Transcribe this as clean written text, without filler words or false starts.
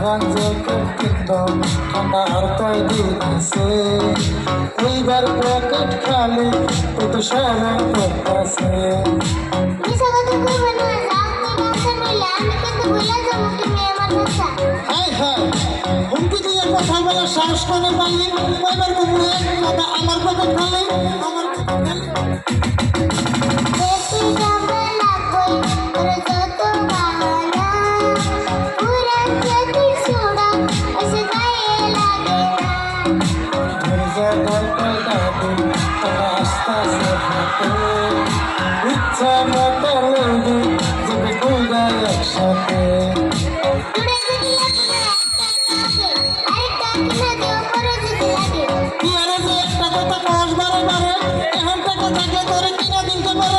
পরান যে কিন্তু ঠান্ডা আর কয় দিন আছে এইবার পকেট খালি তুই তো স্মরণ করতেছে হুমকি দিয়ে কথা বলা সাহস করে পালি এবার আমার পকেট খালি আমার ইচ্ছা মতো লেগে যেতে কইরা একসাথে কি আরে যে একটা কথা কস বারে বারে এখন টাকা থাকলে তোরে কিনা দিতে পারে